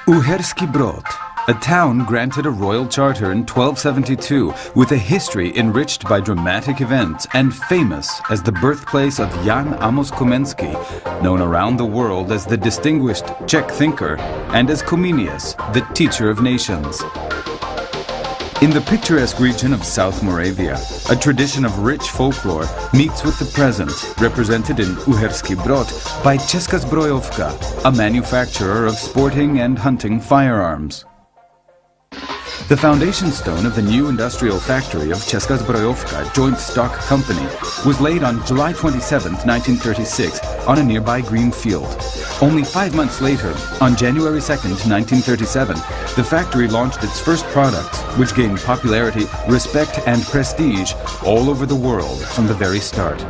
Uherský Brod, a town granted a royal charter in 1272 with a history enriched by dramatic events and famous as the birthplace of Jan Amos Komenský, known around the world as the distinguished Czech thinker and as Comenius, the teacher of nations. In the picturesque region of South Moravia, a tradition of rich folklore meets with the present, represented in Uherský Brod by Česká zbrojovka, a manufacturer of sporting and hunting firearms. The foundation stone of the new industrial factory of Česká zbrojovka Joint Stock Company was laid on July 27, 1936, on a nearby green field. Only 5 months later, on January 2, 1937, the factory launched its first products, which gained popularity, respect, and prestige all over the world from the very start.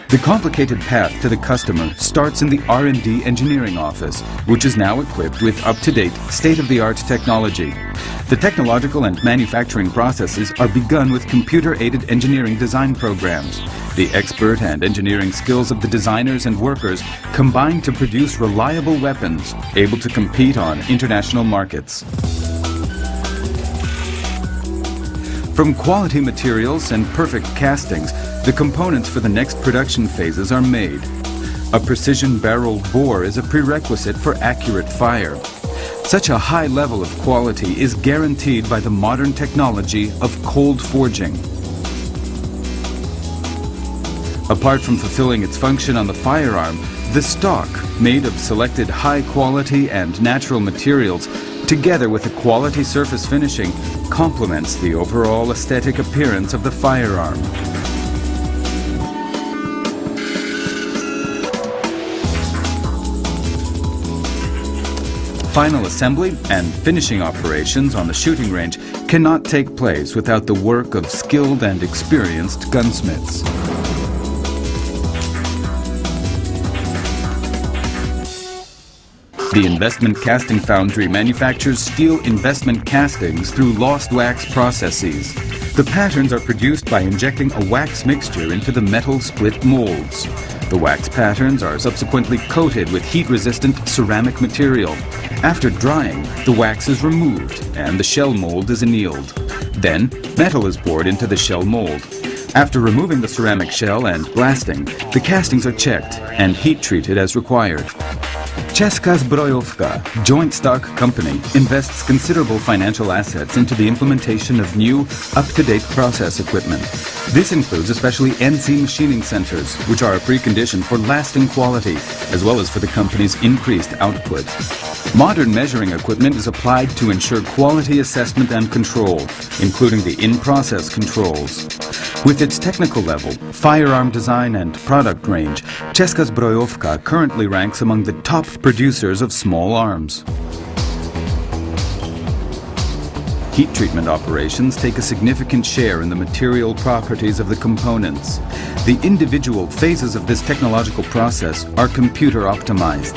The complicated path to the customer starts in the R&D engineering office, which is now equipped with up-to-date, state-of-the-art technology. The technological and manufacturing processes are begun with computer-aided engineering design programs. The expert and engineering skills of the designers and workers combine to produce reliable weapons, able to compete on international markets. From quality materials and perfect castings, the components for the next production phases are made. A precision-barreled bore is a prerequisite for accurate fire. Such a high level of quality is guaranteed by the modern technology of cold forging. Apart from fulfilling its function on the firearm, the stock, made of selected high-quality and natural materials, together with a quality surface finishing, complements the overall aesthetic appearance of the firearm. Final assembly and finishing operations on the shooting range cannot take place without the work of skilled and experienced gunsmiths. The investment casting foundry manufactures steel investment castings through lost wax processes. The patterns are produced by injecting a wax mixture into the metal split molds. The wax patterns are subsequently coated with heat-resistant ceramic material. After drying, the wax is removed and the shell mold is annealed. Then, metal is poured into the shell mold. After removing the ceramic shell and blasting, the castings are checked and heat-treated as required. Česká zbrojovka Joint Stock Company invests considerable financial assets into the implementation of new, up-to-date process equipment. This includes especially NC machining centers, which are a precondition for lasting quality, as well as for the company's increased output. Modern measuring equipment is applied to ensure quality assessment and control, including the in-process controls. With its technical level, firearm design and product range, Česká zbrojovka currently ranks among the top producers of small arms. Heat treatment operations take a significant share in the material properties of the components. The individual phases of this technological process are computer optimized.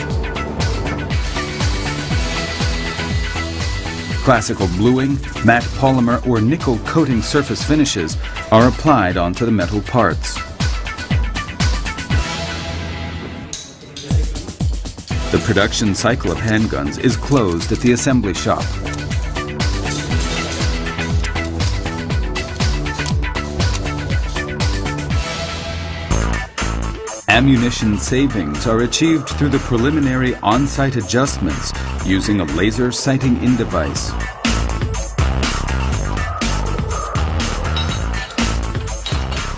Classical bluing, matte polymer or nickel coating surface finishes are applied onto the metal parts. The production cycle of handguns is closed at the assembly shop. Ammunition savings are achieved through the preliminary on-site adjustments using a laser sighting-in device.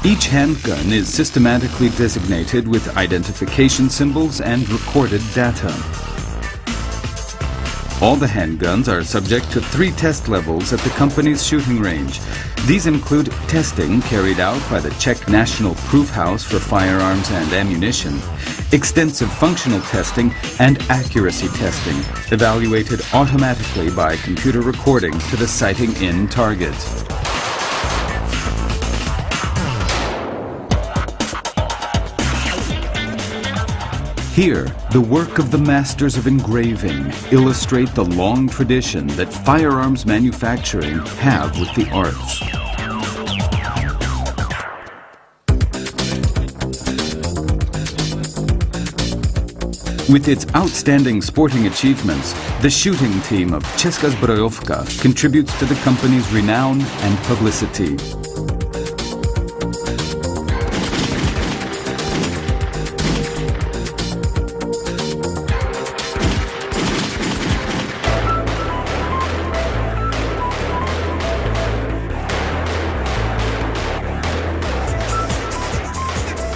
Each handgun is systematically designated with identification symbols and recorded data. All the handguns are subject to 3 test levels at the company's shooting range. These include testing carried out by the Czech National Proof House for firearms and ammunition, extensive functional testing, and accuracy testing, evaluated automatically by computer recording to the sighting-in target. Here, the work of the masters of engraving illustrate the long tradition that firearms manufacturing have with the arts. With its outstanding sporting achievements, the shooting team of Česká zbrojovka contributes to the company's renown and publicity.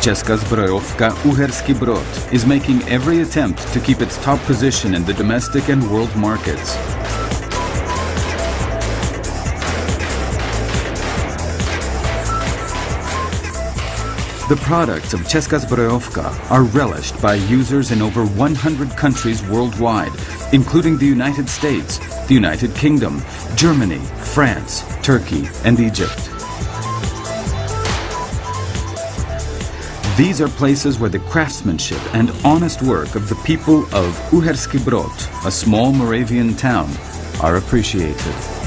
Česká zbrojovka Uherský Brod is making every attempt to keep its top position in the domestic and world markets. The products of Česká zbrojovka are relished by users in over 100 countries worldwide, including the United States, the United Kingdom, Germany, France, Turkey, and Egypt. These are places where the craftsmanship and honest work of the people of Uherský Brod, a small Moravian town, are appreciated.